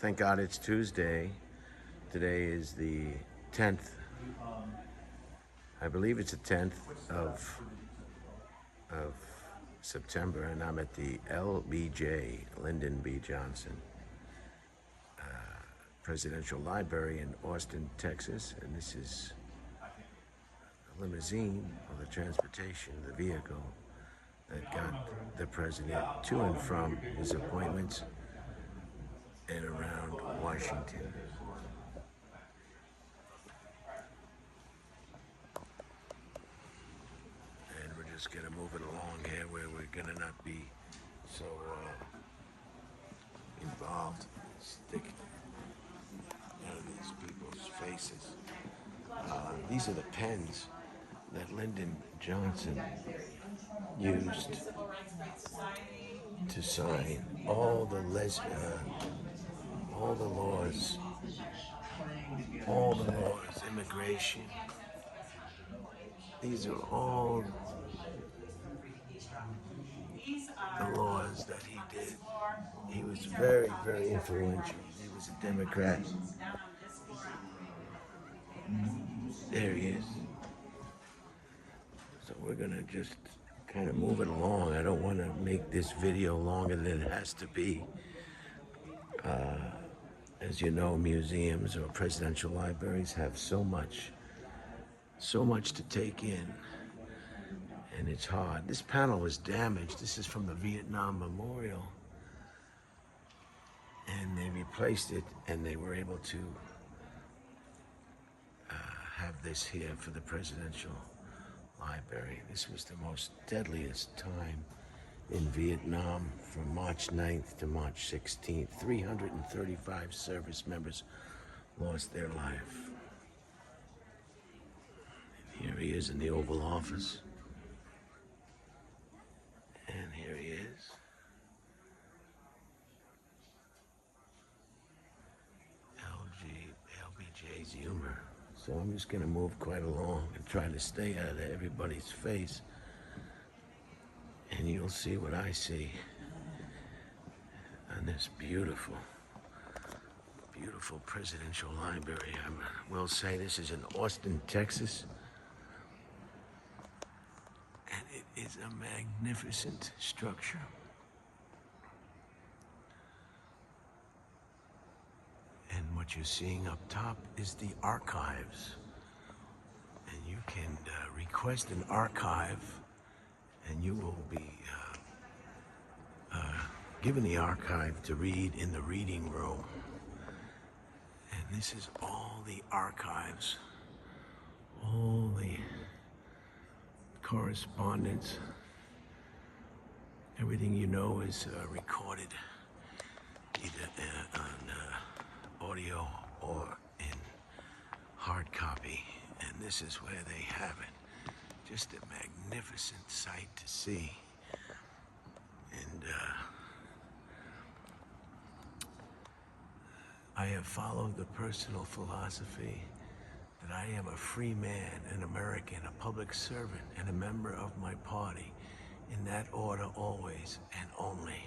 Thank God it's Tuesday. Today is the 10th. I believe it's the 10th of September, and I'm at the LBJ, Lyndon B. Johnson Presidential Library in Austin, Texas. And this is a limousine, or the transportation, the vehicle that got the president to and from his appointments and around Washington. And we're just gonna move it along here where we're gonna not be so involved. Stick out of these people's faces. These are the pens that Lyndon Johnson used to sign all the laws, immigration. These are all the laws that he did. He was very, very influential. He was a Democrat. There he is. So we're gonna just kind of move it along. I don't want to make this video longer than it has to be. As you know, museums or presidential libraries have so much to take in, and it's hard. This panel was damaged. This is from the Vietnam Memorial, and they replaced it, and they were able to have this here for the presidential library. This was the most deadliest time in Vietnam from March 9th to March 16th. 335 service members lost their life. And here he is in the Oval Office. And here he is. LBJ's humor. So I'm just gonna move quite along and try to stay out of everybody's face. And you'll see what I see on this beautiful, beautiful presidential library. I will say this is in Austin, Texas. And it is a magnificent structure. And what you're seeing up top is the archives. And you can request an archive, and you will be given the archive to read in the reading room. And this is all the archives, all the correspondence. Everything you know is recorded either on audio or in hard copy. And this is where they have it. Just a magnificent sight to see. And I have followed the personal philosophy that I am a free man, an American, a public servant, and a member of my party. In that order, always and only.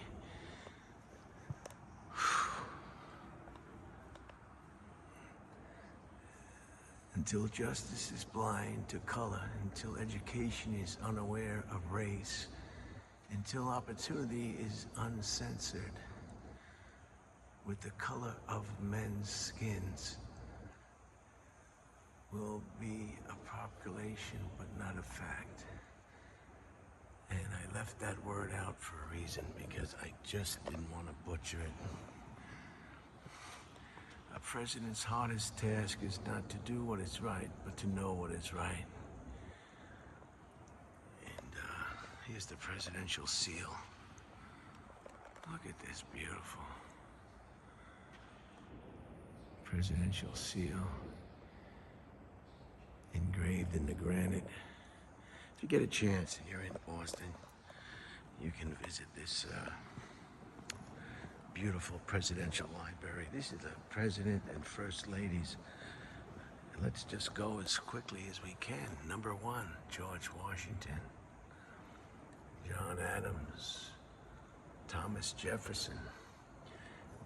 Until justice is blind to color, until education is unaware of race, until opportunity is uncensored with the color of men's skins, will be a population but not a fact. And I left that word out for a reason, because I just didn't want to butcher it. A president's hardest task is not to do what is right, but to know what is right. And here's the presidential seal. Look at this beautiful presidential seal engraved in the granite. If you get a chance and you're in Boston, you can visit this beautiful presidential library. This is the president and first ladies. And let's just go as quickly as we can. Number 1, George Washington, John Adams, Thomas Jefferson,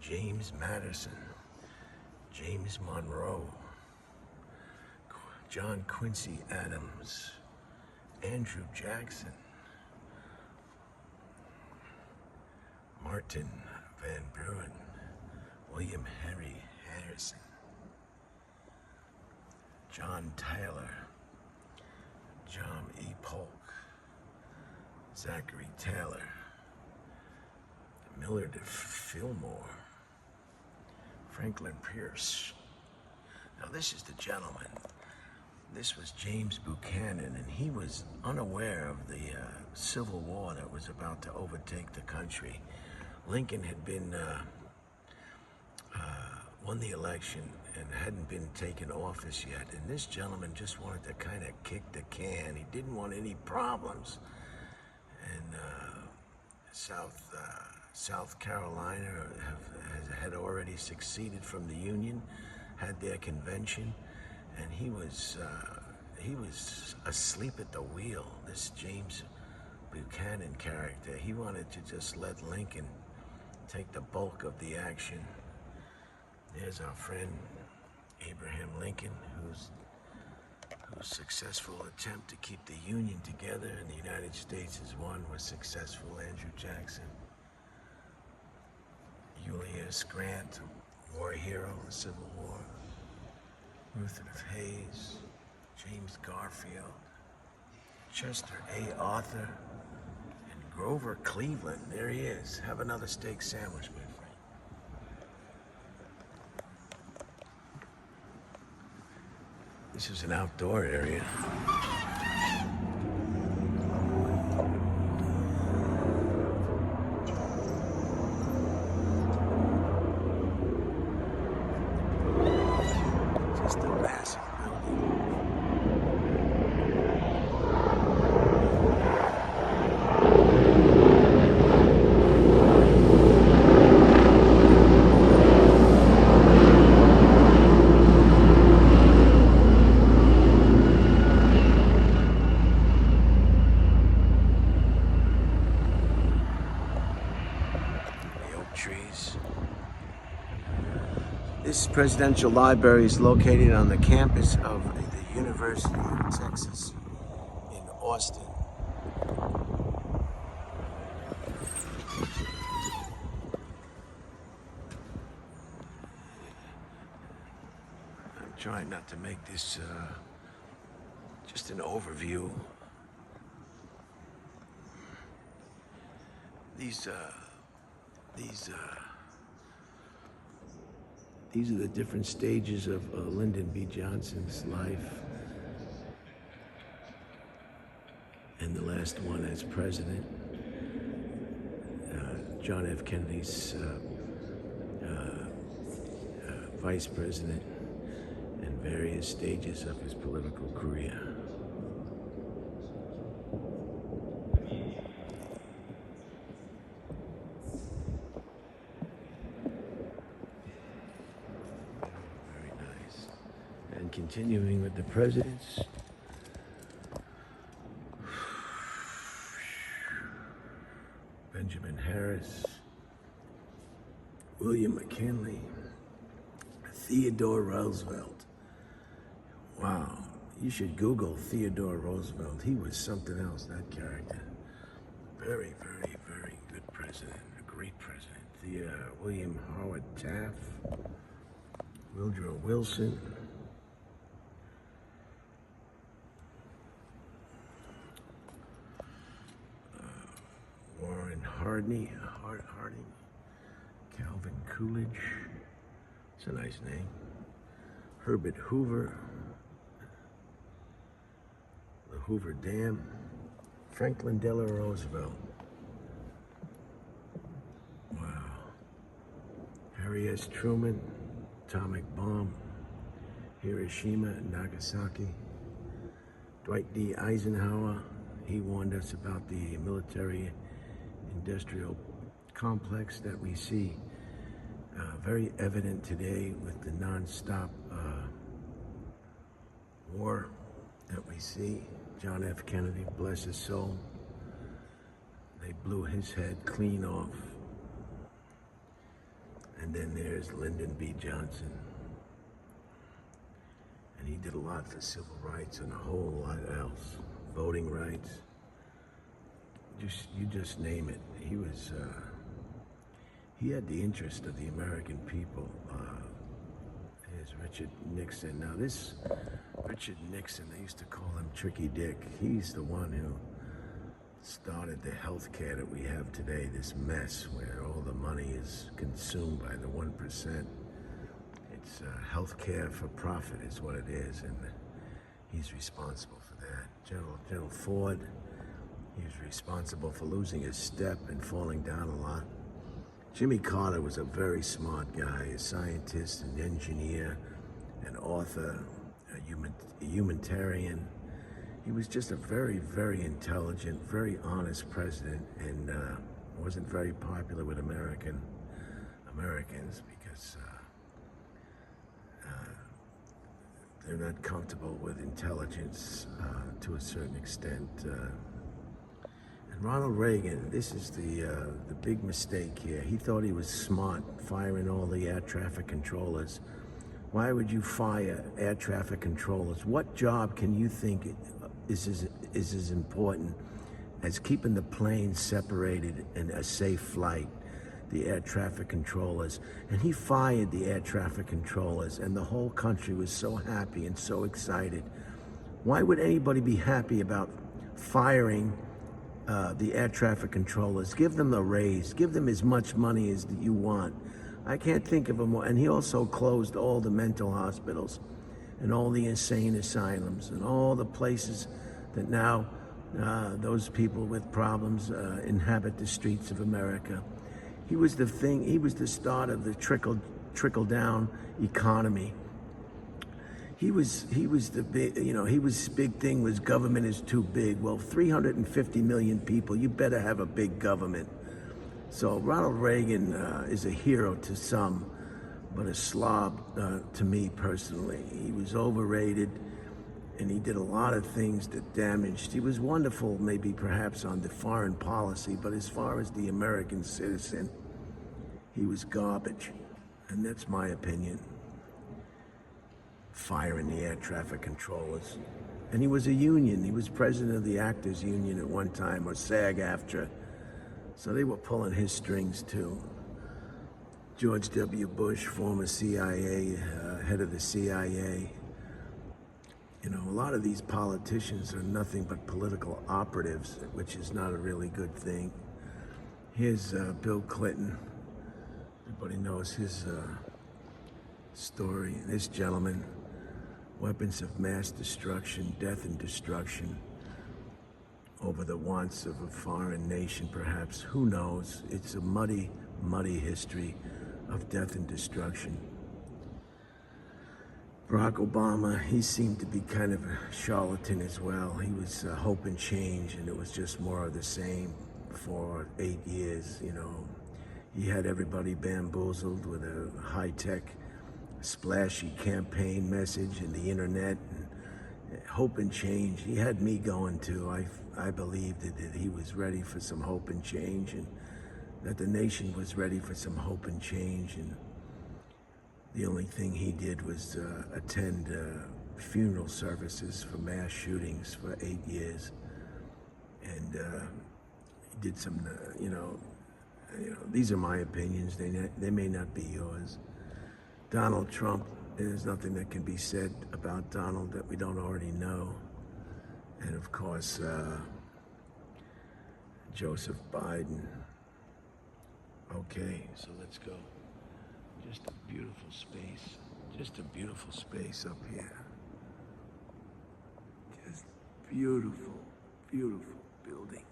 James Madison, James Monroe, John Quincy Adams, Andrew Jackson, Martin Van Buren, William Henry Harrison, John Taylor, John E. Polk, Zachary Taylor, Millard Fillmore, Franklin Pierce. Now this is the gentleman. This was James Buchanan, and he was unaware of the Civil War that was about to overtake the country. Lincoln had been won the election and hadn't been taken office yet, and this gentleman just wanted to kind of kick the can. He didn't want any problems. And South Carolina had already seceded from the Union, had their convention, and he was asleep at the wheel. This James Buchanan character, he wanted to just let Lincoln take the bulk of the action. There's our friend Abraham Lincoln, whose successful attempt to keep the Union together in the United States as one was successful. Andrew Jackson, Ulysses Grant, war hero in the Civil War, Rutherford Hayes, James Garfield, Chester A. Arthur, and Grover Cleveland. There he is. Have another steak sandwich, my friend. This is an outdoor area. Just a massive building. Trees. This presidential library is located on the campus of the University of Texas in Austin. I'm trying not to make this just an overview. These are the different stages of Lyndon B. Johnson's life, and the last one as president. John F. Kennedy's vice president, and various stages of his political career. And continuing with the presidents, Benjamin Harris, William McKinley, Theodore Roosevelt. Wow, you should Google Theodore Roosevelt. He was something else, that character. Very, very, very good president, a great president. William Howard Taft, Woodrow Wilson, Warren Harding, Calvin Coolidge, it's a nice name, Herbert Hoover, the Hoover Dam, Franklin Delano Roosevelt. Wow. Harry S. Truman, atomic bomb, Hiroshima and Nagasaki. Dwight D. Eisenhower, he warned us about the military industrial complex that we see very evident today with the non-stop war that we see. John F. Kennedy, bless his soul, they blew his head clean off. And then there's Lyndon B. Johnson. And he did a lot for civil rights and a whole lot else. Voting rights. You just name it. He had the interest of the American people. Here's Richard Nixon. Now this Richard Nixon, they used to call him Tricky Dick. He's the one who started the health care that we have today, this mess where all the money is consumed by the 1%. It's health care for profit is what it is, and he's responsible for that. General Ford, he was responsible for losing his step and falling down a lot. Jimmy Carter was a very smart guy, a scientist, an engineer, an author, a humanitarian. He was just a very, very intelligent, very honest president, and wasn't very popular with Americans because they're not comfortable with intelligence to a certain extent. And Ronald Reagan, this is the big mistake here. He thought he was smart firing all the air traffic controllers. Why would you fire air traffic controllers? What job can you think is as important as keeping the planes separated in a safe flight? The air traffic controllers. And he fired the air traffic controllers, and the whole country was so happy and so excited. Why would anybody be happy about firing the air traffic controllers? Give them a raise. Give them as much money as you want. I can't think of a more. And he also closed all the mental hospitals and all the insane asylums and all the places that now those people with problems inhabit the streets of America. He was the start of the trickle down economy. His big thing was government is too big. Well, 350 million people, you better have a big government. So Ronald Reagan is a hero to some, but a slob to me personally. He was overrated, and he did a lot of things that damaged. He was wonderful, maybe perhaps on the foreign policy, but as far as the American citizen, he was garbage, and that's my opinion. Firing the air traffic controllers. And he was a union. He was president of the Actors Union at one time, or SAG-AFTRA. So they were pulling his strings too. George W. Bush, former CIA, head of the CIA. You know, a lot of these politicians are nothing but political operatives, which is not a really good thing. Here's Bill Clinton. Everybody knows his story. This gentleman, weapons of mass destruction, death and destruction over the wants of a foreign nation, perhaps. Who knows? It's a muddy, muddy history of death and destruction. Barack Obama, he seemed to be kind of a charlatan as well. He was hope and change, and it was just more of the same for 8 years, you know. He had everybody bamboozled with a high-tech, splashy campaign message and the internet, and hope and change. He had me going too. I believed that he was ready for some hope and change, and that the nation was ready for some hope and change. And the only thing he did was attend funeral services for mass shootings for 8 years, and he did some, these are my opinions. They may not be yours. Donald Trump, there's nothing that can be said about Donald that we don't already know. And of course, Joseph Biden. Okay, so let's go. Just a beautiful space. Just a beautiful space up here. Just beautiful, beautiful building.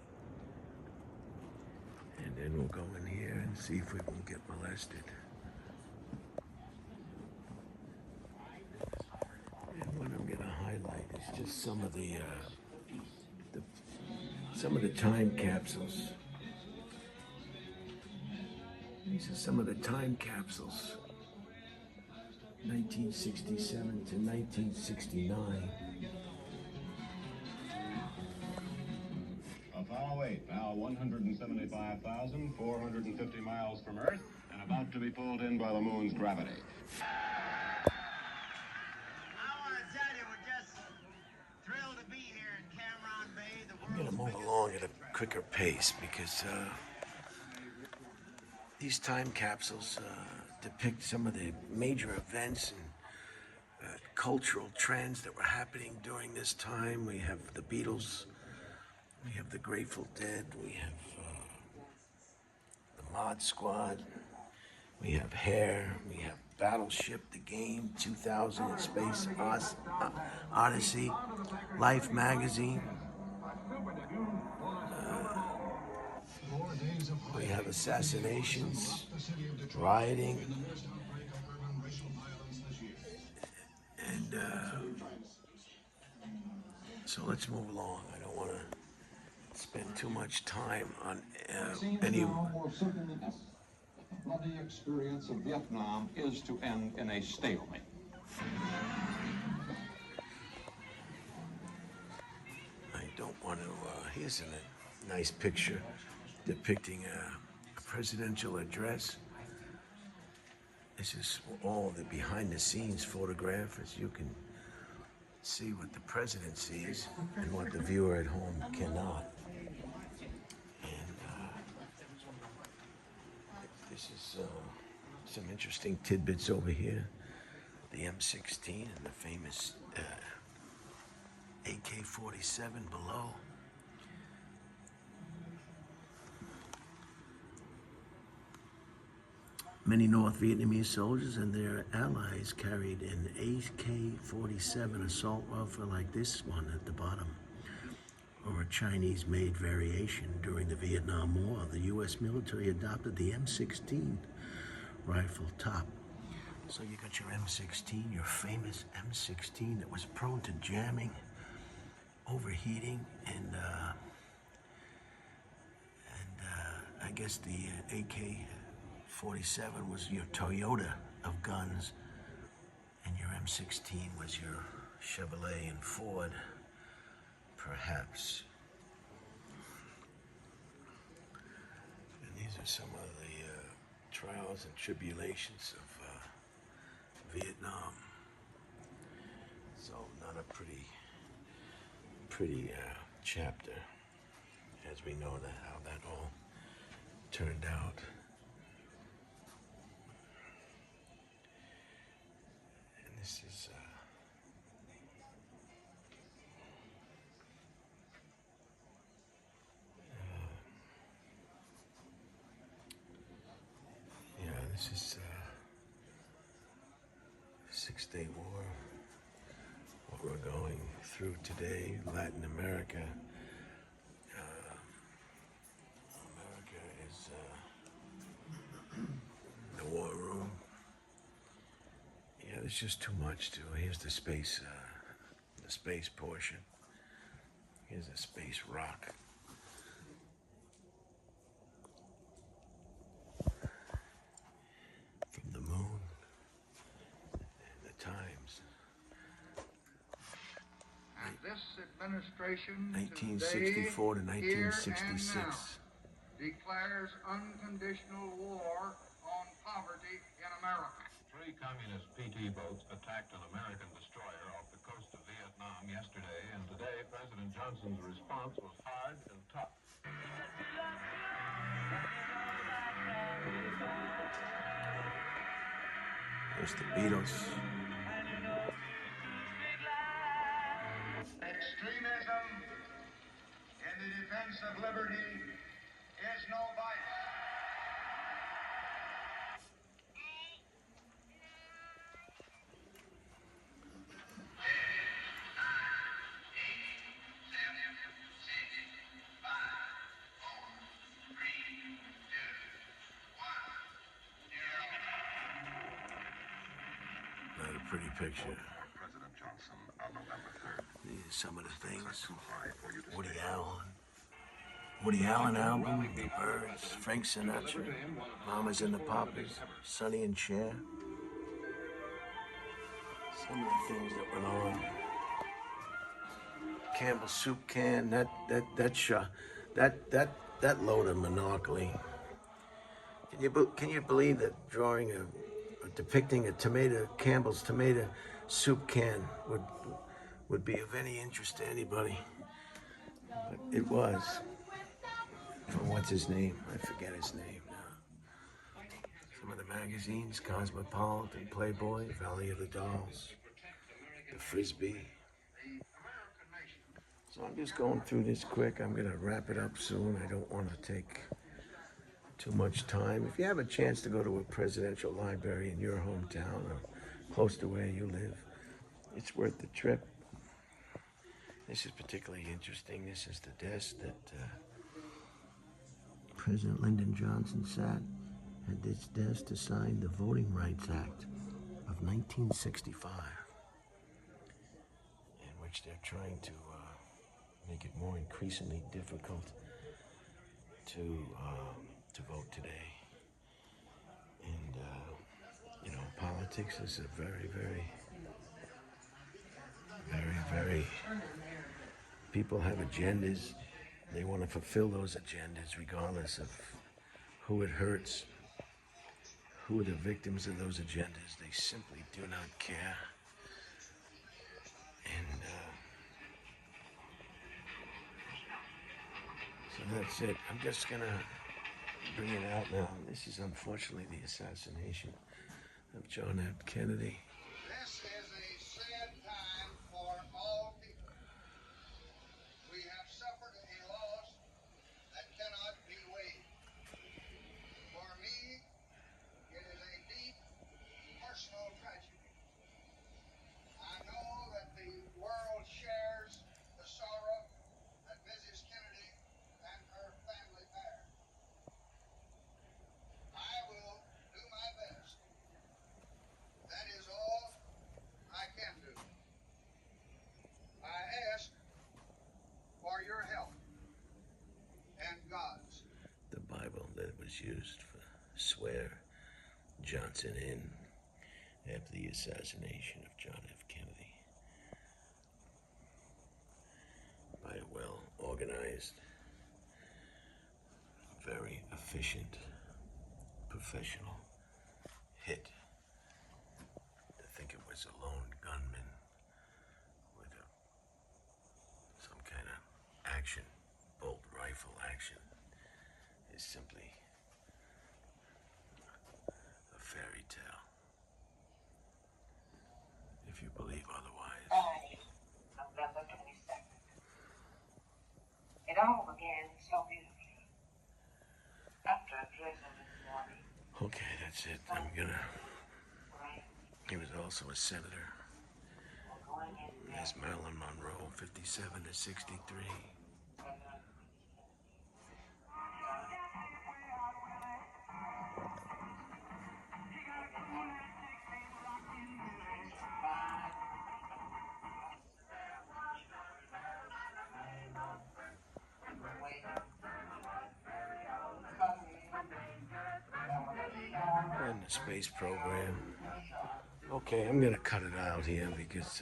And then we'll go in here and see if we won't get molested. And what I'm gonna highlight is just some of the time capsules. These are some of the time capsules. 1967 to 1969. Apollo 8, now 175,450 miles from Earth. And about to be pulled in by the moon's gravity. I'm going to move along at a quicker pace because these time capsules depict some of the major events and cultural trends that were happening during this time. We have the Beatles, we have the Grateful Dead, we have the Mod Squad, we have Hair, we have Battleship, the game, 2000 and Space Odyssey, Life magazine. We have assassinations, rioting, and so let's move along. I don't want to spend too much time on any. More certain than ever that the bloody experience of Vietnam is to end in a stalemate. I don't want to. Here's a nice picture depicting a presidential address. This is all the behind-the-scenes photograph, as you can see what the president sees and what the viewer at home cannot. And this is some interesting tidbits over here. The M16 and the famous AK-47 below. Many North Vietnamese soldiers and their allies carried an AK-47 assault rifle like this one at the bottom, or a Chinese-made variation. During the Vietnam War, the U.S. military adopted the M16 rifle top. So you got your M16, your famous M16 that was prone to jamming, overheating, and I guess the AK-47 was your Toyota of guns, and your M16 was your Chevrolet and Ford, perhaps. And these are some of the trials and tribulations of Vietnam. So not a pretty chapter, as we know how that all turned out. And this is this is Six-Day War, what we're going through today. Latin America. America is the war room. Yeah, there's just too much to. Here's the space portion. Here's a space rock. From the moon and the times. And this administration 1964 to today, here 1966. and now, declares unconditional war on poverty in America. 3 communist PT boats attacked an American destroyer off the coast of Vietnam yesterday, and today President Johnson's response was hard and tough. There's the Beatles. Extremism in the defense of liberty is no vice. Not a pretty picture. President Johnson on November 3rd. These are some of the things. Woody Allen album, The Birds, Frank Sinatra, Mamas and the Papas, Sonny and Cher. Some of the things that went on. Campbell soup can, that load of Monopoly. Can you believe that drawing depicting a Campbell's tomato soup can would be of any interest to anybody? But it was. From what's his name? I forget his name now. Some of the magazines: Cosmopolitan, Playboy, Valley of the Dolls, the Frisbee. So I'm just going through this quick. I'm gonna wrap it up soon. I don't want to take too much time. If you have a chance to go to a presidential library in your hometown or close to where you live, it's worth the trip. This is particularly interesting. This is the desk that President Lyndon Johnson sat at this desk to sign the Voting Rights Act of 1965, in which they're trying to make it more increasingly difficult to vote today. And politics is a very people have agendas. They want to fulfill those agendas regardless of who it hurts, who are the victims of those agendas. They simply do not care. And so that's it. I'm just gonna bring it out now. This is unfortunately the assassination of John F. Kennedy. This is a sad time for all people. We have suffered a loss that cannot be weighed. For me, it is a deep personal tragedy. I know that the world shares the sorrow that Mrs. Kennedy and her family bear. I will do my best. That is all I can do. I ask for your help and God's. The Bible that was used for swear Johnson in after the assassination of John F. Kennedy by a well-organized, very efficient, professional hit. I think it was a lone gunman with some kind of action, bolt rifle action. Is simply a fairy tale. If you believe otherwise. Friday, November 22nd. It all began so beautifully. After a drizzle this morning, Okay, that's it. rain, He was also a senator. we're going in As Marilyn Monroe, 57 to 63. President And the space program. Okay, I'm gonna cut it out here because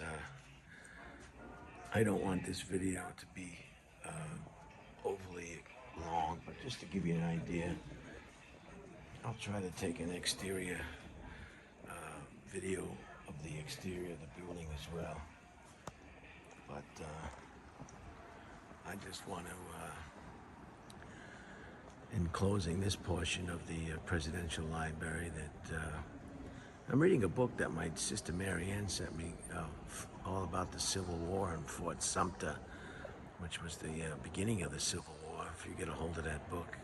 I don't want this video to be overly long, but just to give you an idea, I'll try to take an exterior video of the exterior of the building as well. But I just want to, in closing this portion of the presidential library, that I'm reading a book that my sister Mary Ann sent me, all about the Civil War in Fort Sumter, which was the beginning of the Civil War, if you get a hold of that book.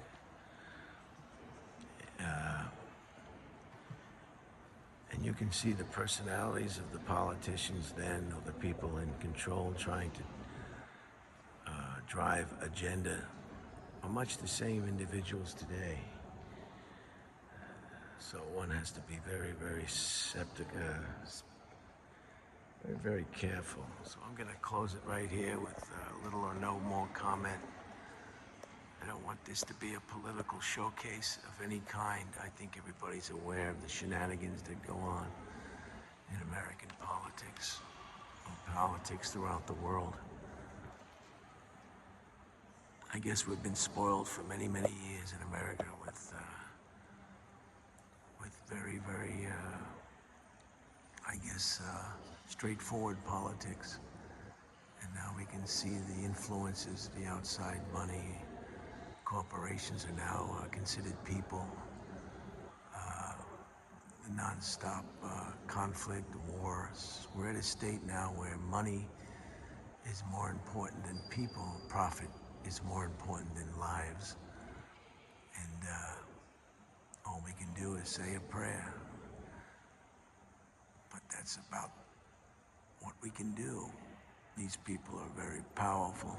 And you can see the personalities of the politicians then, or the people in control trying to drive agenda, are much the same individuals today. So one has to be very, very very careful. So I'm gonna close it right here with little or no more comment. I don't want this to be a political showcase of any kind. I think everybody's aware of the shenanigans that go on in American politics, or politics throughout the world. I guess we've been spoiled for many, many years in America with very, very, I guess, straightforward politics. And now we can see the influences, the outside money. Corporations are now considered people. The non-stop conflict, wars. We're at a state now where money is more important than people. Profit is more important than lives. And all we can do is say a prayer. But that's about what we can do. These people are very powerful.